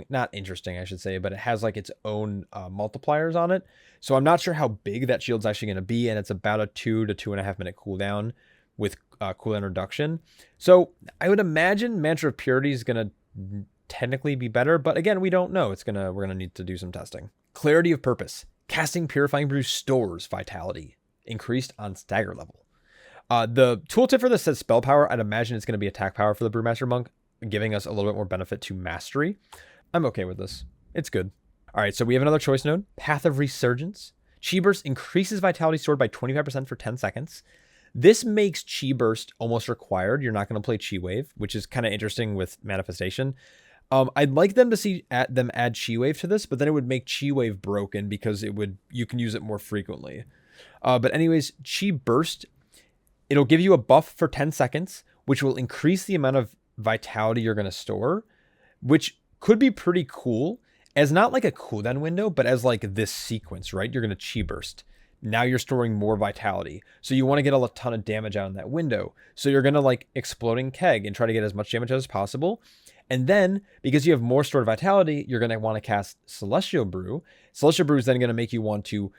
not interesting, I should say, but it has like its own multipliers on it. So I'm not sure how big that shield's actually going to be. And it's about a 2 to 2.5 minute cooldown with cooldown reduction. So I would imagine Mantra of Purity is going to technically be better. But again, we don't know. We're going to need to do some testing. Clarity of Purpose. Casting Purifying Brew stores vitality, increased on stagger level. The tooltip for this says spell power. I'd imagine it's going to be attack power for the Brewmaster Monk, giving us a little bit more benefit to mastery. I'm okay with this. It's good. All right, so we have another choice node, Path of Resurgence. Chi Burst increases vitality stored by 25% for 10 seconds. This makes Chi Burst almost required. You're not going to play Chi Wave, which is kind of interesting with Manifestation. I'd like them to see them add Chi Wave to this, but then it would make Chi Wave broken because you can use it more frequently. But anyways, Chi Burst, it'll give you a buff for 10 seconds, which will increase the amount of vitality you're going to store, which could be pretty cool as not like a cooldown window, but as like this sequence, right? You're going to Chi Burst. Now you're storing more vitality. So you want to get a ton of damage out in that window. So you're going to like Exploding Keg and try to get as much damage as possible. And then, because you have more stored vitality, you're going to want to cast Celestial Brew. Celestial Brew is then going to make you want to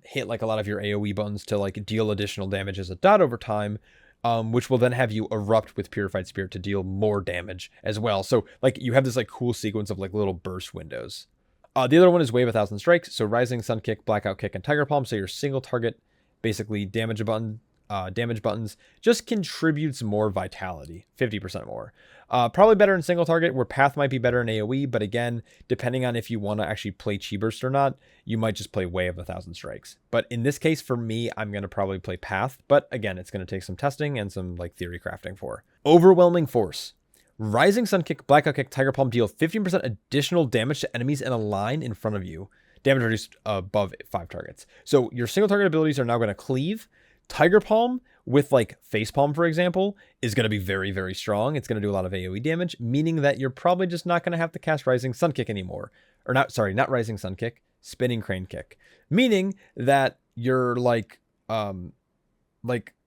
hit like a lot of your AoE buttons to like deal additional damage as a dot over time, which will then have you erupt with Purified Spirit to deal more damage as well. So like you have this like cool sequence of like little burst windows. The other one is Wave 1,000 Strikes. So Rising Sun Kick, Blackout Kick, and Tiger Palm. So your single target, basically damage buttons just contributes more vitality, 50% more. Probably better in single target, where Path might be better in AoE, but again, depending on if you want to actually play Chi Burst or not, you might just play Wave 1,000 Strikes. But in this case, for me, I'm going to probably play Path, but again, it's going to take some testing and some like theory crafting for. Overwhelming Force. Rising Sun Kick, Blackout Kick, Tiger Palm deal 15% additional damage to enemies in a line in front of you. Damage reduced above 5 targets. So your single target abilities are now going to cleave. Tiger Palm with like Face Palm, for example, is going to be very, very strong. It's going to do a lot of AoE damage, meaning that you're probably just not going to have to cast Rising Sun Kick anymore. Or not Rising Sun Kick, Spinning Crane Kick. Meaning that your like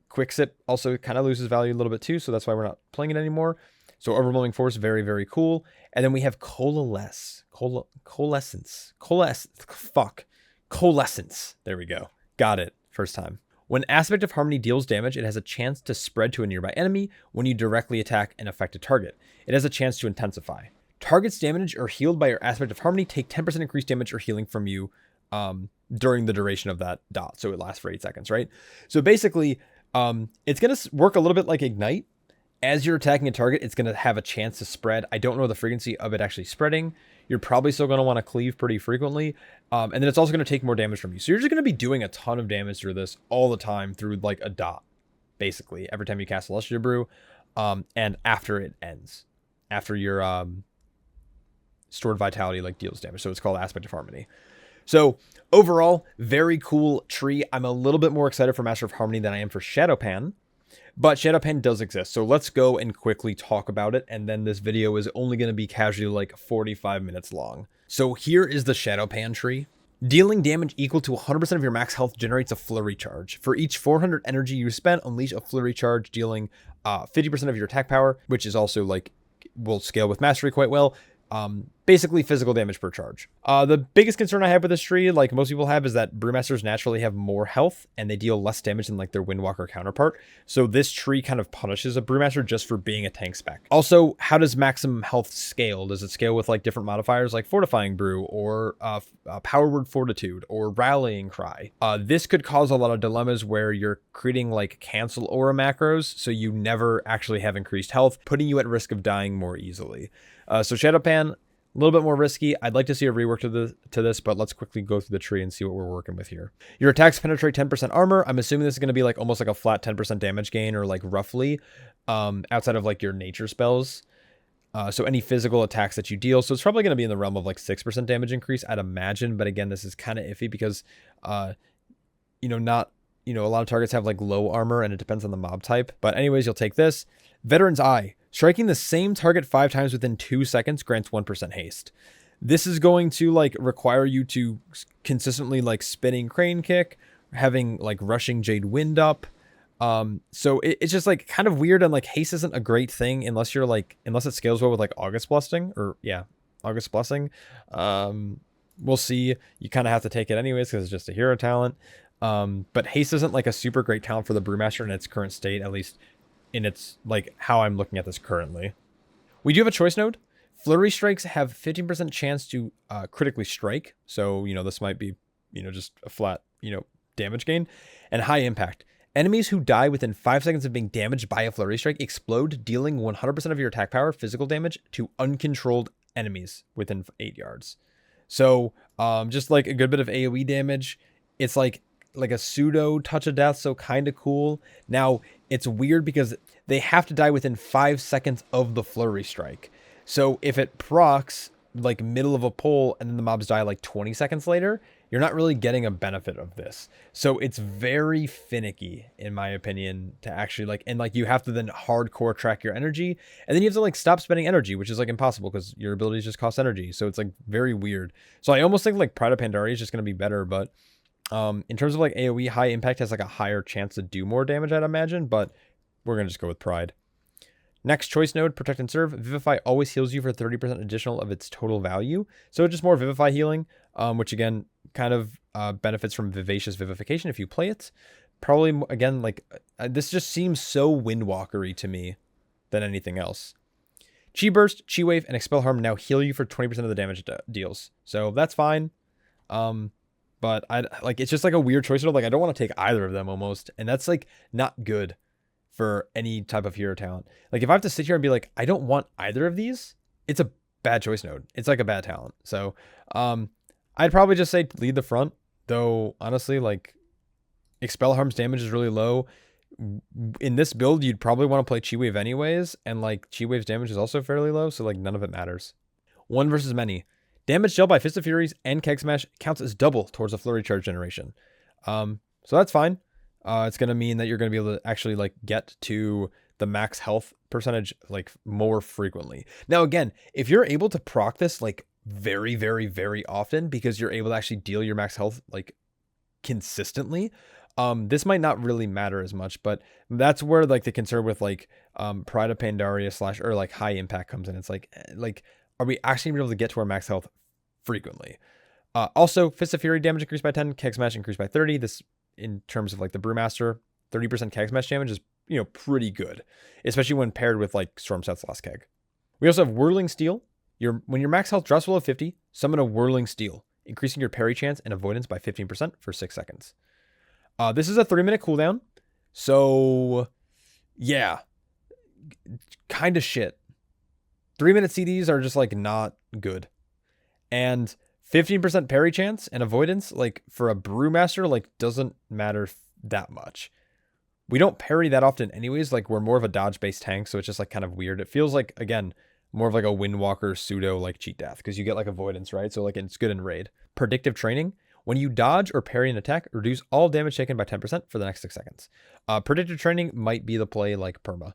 Quick Sip also kind of loses value a little bit too, so that's why we're not playing it anymore. So Overwhelming Force, very, very cool. And then we have Coalescence. There we go. Got it. First time. When Aspect of Harmony deals damage, it has a chance to spread to a nearby enemy when you directly attack an affected target. It has a chance to intensify. Targets damaged or healed by your Aspect of Harmony take 10% increased damage or healing from you during the duration of that dot. So it lasts for 8 seconds, right? So basically, it's going to work a little bit like Ignite. As you're attacking a target, it's going to have a chance to spread. I don't know the frequency of it actually spreading. You're probably still going to want to cleave pretty frequently. And then it's also going to take more damage from you. So you're just going to be doing a ton of damage through this all the time through like a dot, basically, every time you cast Celestial Brew. And after it ends, after your stored vitality like deals damage. So it's called Aspect of Harmony. So overall, very cool tree. I'm a little bit more excited for Master of Harmony than I am for Shado-Pan. But Shado-Pan does exist, so let's go and quickly talk about it, and then this video is only going to be casually like 45 minutes long. So here is the Shado-Pan tree. Dealing damage equal to 100% of your max health generates a flurry charge. For each 400 energy you spend, unleash a flurry charge, dealing 50% of your attack power, which is also like, will scale with mastery quite well. Basically physical damage per charge. The biggest concern I have with this tree, like most people have, is that Brewmasters naturally have more health and they deal less damage than like their Windwalker counterpart. So this tree kind of punishes a Brewmaster just for being a tank spec. Also, how does maximum health scale? Does it scale with like different modifiers like Fortifying Brew or Power Word Fortitude or Rallying Cry? This could cause a lot of dilemmas where you're creating like cancel aura macros, so you never actually have increased health, putting you at risk of dying more easily. So Shado-Pan, a little bit more risky. I'd like to see a rework to this, but let's quickly go through the tree and see what we're working with here. Your attacks penetrate 10% armor. I'm assuming this is going to be like almost like a flat 10% damage gain, or like roughly, outside of like your nature spells. So any physical attacks that you deal. So it's probably going to be in the realm of like 6% damage increase, I'd imagine. But again, this is kind of iffy because, a lot of targets have like low armor and it depends on the mob type. But anyways, you'll take this. Veteran's Eye. Striking the same target 5 times within 2 seconds grants 1% haste. This is going to like require you to consistently like spinning crane kick, having like rushing Jade Wind up. So it's just like kind of weird, and like haste isn't a great thing unless it scales well with like August Blessing, August Blessing. We'll see. You kind of have to take it anyways because it's just a hero talent. But haste isn't like a super great talent for the Brewmaster in its current state, at least in its like how I'm looking at this currently. We do have a choice node. Flurry strikes have 15% chance to critically strike. So, this might be, just a flat, damage gain. And high impact. Enemies who die within 5 seconds of being damaged by a flurry strike explode, dealing 100% of your attack power physical damage to uncontrolled enemies within 8 yards. So, just like a good bit of AoE damage. It's like a pseudo touch of death, so kind of cool. Now, it's weird because they have to die within 5 seconds of the flurry strike. So if it procs like middle of a pull and then the mobs die like 20 seconds later, you're not really getting a benefit of this. So it's very finicky, in my opinion, to actually you have to then hardcore track your energy, and then you have to like stop spending energy, which is like impossible because your abilities just cost energy. So it's like very weird. So I almost think like Pride of Pandaria is just going to be better, but in terms of like AoE, high impact has like a higher chance to do more damage, I'd imagine, but we're going to just go with Pride. Next choice node, Protect and Serve. Vivify always heals you for 30% additional of its total value. So just more Vivify healing, which again, kind of benefits from Vivacious Vivification if you play it. Probably, again, this just seems so Windwalker-y to me than anything else. Chi Burst, Chi Wave, and Expel Harm now heal you for 20% of the damage it deals. So that's fine. But it's just like a weird choice node. Like I don't want to take either of them almost, and that's like not good for any type of hero talent. Like if I have to sit here and be like, I don't want either of these, it's a bad choice node. It's like a bad talent. So I'd probably just say lead the front, though honestly, like Expel Harm's damage is really low. In this build, you'd probably want to play Chi Wave anyways, and like Chi Wave's damage is also fairly low, so like none of it matters. One versus many. Damage dealt by Fist of Furies and Keg Smash counts as double towards a flurry charge generation. So that's fine. It's going to mean that you're going to be able to actually like get to the max health percentage like more frequently. Now, again, if you're able to proc this like very, very, very often because you're able to actually deal your max health like consistently, this might not really matter as much, but that's where like the concern with like Pride of Pandaria / or like high impact comes in. It's like are we actually able to get to our max health frequently? Also, Fist of Fury damage increased by 10, Keg Smash increased by 30. This, in terms of like the Brewmaster, 30% Keg Smash damage is, pretty good, especially when paired with like Storm South's Last Keg. We also have Whirling Steel. When your max health drops below 50, summon a Whirling Steel, increasing your parry chance and avoidance by 15% for 6 seconds. This is a 3-minute cooldown. So, yeah. kind of shit. 3-minute CDs are just like not good. And 15% parry chance and avoidance, like for a Brewmaster, like doesn't matter that much. We don't parry that often anyways. Like we're more of a dodge-based tank, so it's just like kind of weird. It feels like, again, more of like a Windwalker pseudo like cheat death because you get like avoidance, right? So like it's good in raid. Predictive training. When you dodge or parry an attack, reduce all damage taken by 10% for the next 6 seconds. Predictive training might be the play like perma.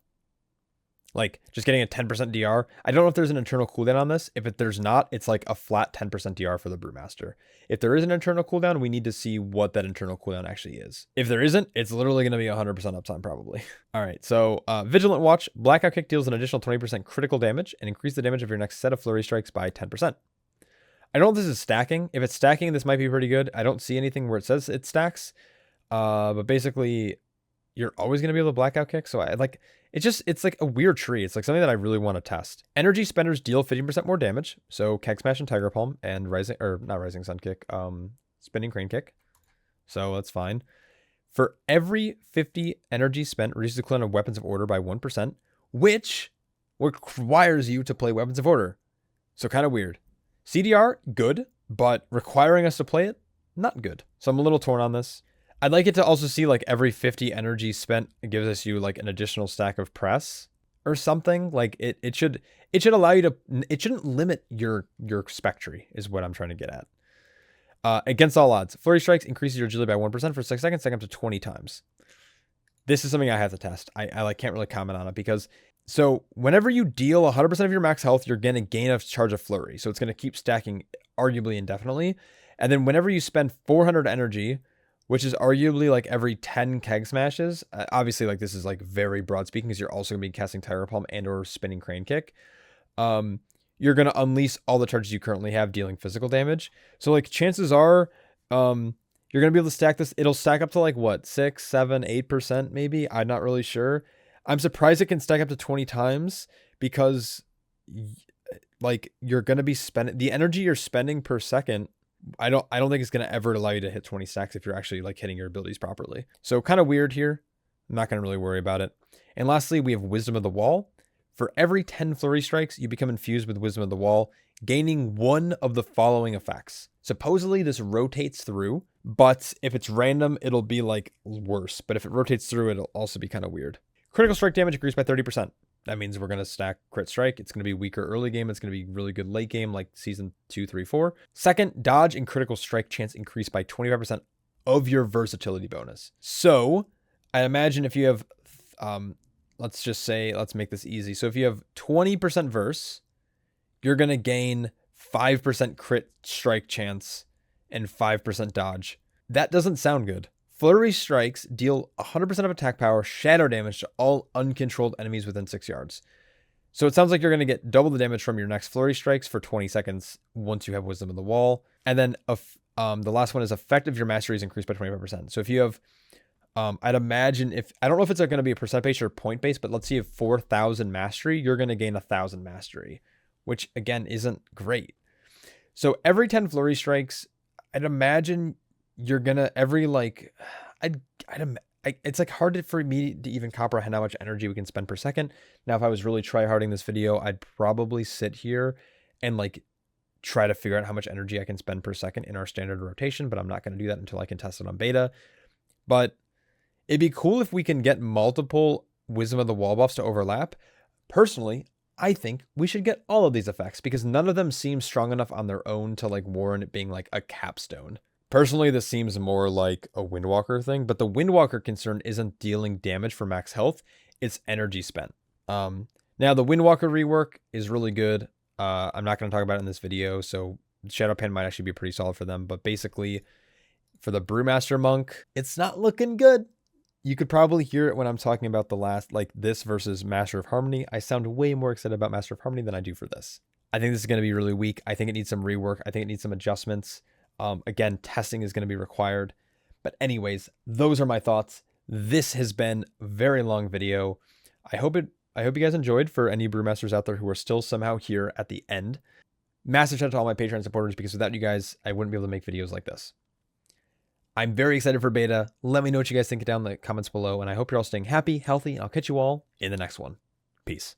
Like just getting a 10% DR. I don't know if there's an internal cooldown on this. If there's not, it's like a flat 10% DR for the Brewmaster. If there is an internal cooldown, we need to see what that internal cooldown actually is. If there isn't, it's literally going to be 100% uptime probably. All right, so Vigilant Watch. Blackout Kick deals an additional 20% critical damage and increase the damage of your next set of flurry strikes by 10%. I don't know if this is stacking. If it's stacking, this might be pretty good. I don't see anything where it says it stacks. But basically, you're always going to be able to blackout kick. So I like, it's like a weird tree. It's like something that I really want to test. Energy spenders deal 15% more damage. So Keg Smash and Tiger Palm and not Rising Sun Kick, Spinning Crane Kick. So that's fine. For every 50 energy spent, reduces the cooldown of Weapons of Order by 1%, which requires you to play Weapons of Order. So kind of weird. CDR, good, but requiring us to play it, not good. So I'm a little torn on this. I'd like it to also see like every 50 energy spent gives us you like an additional stack of press or something. Like it should allow you to, it shouldn't limit your spectry is what I'm trying to get at. Against all odds, Flurry Strikes increases your agility by 1% for 6 seconds, up to 20 times. This is something I have to test. I like can't really comment on it because so whenever you deal 100% of your max health, you're going to gain a charge of Flurry. So it's going to keep stacking arguably indefinitely. And then whenever you spend 400 energy, which is arguably like every 10 Keg Smashes, obviously like this is like very broad speaking because you're also going to be casting Tiger Palm and or Spinning Crane Kick. You're going to unleash all the charges you currently have dealing physical damage. So like chances are you're going to be able to stack this. It'll stack up to like what, 6, 7, 8% maybe. I'm not really sure. I'm surprised it can stack up to 20 times because like you're going to be spending the energy you're spending per second. I don't think it's going to ever allow you to hit 20 stacks if you're actually like hitting your abilities properly. So kind of weird here. I'm not going to really worry about it. And lastly, we have Wisdom of the Wall. For every 10 Flurry Strikes, you become infused with Wisdom of the Wall, gaining one of the following effects. Supposedly this rotates through, but if it's random, it'll be like worse. But if it rotates through, it'll also be kind of weird. Critical strike damage increased by 30%. That means we're going to stack crit strike. It's going to be weaker early game. It's going to be really good late game, like season 2, 3, 4. Second, dodge and critical strike chance increased by 25% of your versatility bonus. So I imagine if you have, let's just say, let's make this easy. So if you have 20% verse, you're going to gain 5% crit strike chance and 5% dodge. That doesn't sound good. Flurry Strikes deal 100% of attack power, shadow damage to all uncontrolled enemies within 6 yards. So it sounds like you're going to get double the damage from your next Flurry Strikes for 20 seconds once you have Wisdom of the Wall. And then the last one is effect of your mastery is increased by 25%. So if you have, I'd imagine I don't know if it's going to be a percent based or point based, but let's see if 4,000 mastery, you're going to gain 1,000 mastery, which again isn't great. So every 10 Flurry Strikes, I'd imagine you're gonna every like it's like hard for me to even comprehend how much energy we can spend per second. Now if I was really tryharding this video, I'd probably sit here and like try to figure out how much energy I can spend per second in our standard rotation, but I'm not going to do that until I can test it on beta. But it'd be cool if we can get multiple Wisdom of the Wall buffs to overlap. Personally, I think we should get all of these effects because none of them seem strong enough on their own to like warrant it being like a capstone. Personally, this seems more like a Windwalker thing, but the Windwalker concern isn't dealing damage for max health, it's energy spent. Now, the Windwalker rework is really good. I'm not going to talk about it in this video, so Shado-Pan might actually be pretty solid for them, but basically, for the Brewmaster Monk, it's not looking good. You could probably hear it when I'm talking about the last, like this versus Master of Harmony. I sound way more excited about Master of Harmony than I do for this. I think this is going to be really weak. I think it needs some rework. I think it needs some adjustments. Again, testing is going to be required. But anyways, those are my thoughts. This has been a very long video. I hope you guys enjoyed. For any Brewmasters out there who are still somehow here at the end. Massive shout out to all my Patreon supporters because without you guys, I wouldn't be able to make videos like this. I'm very excited for beta. Let me know what you guys think down in the comments below. And I hope you're all staying happy, healthy, and I'll catch you all in the next one. Peace.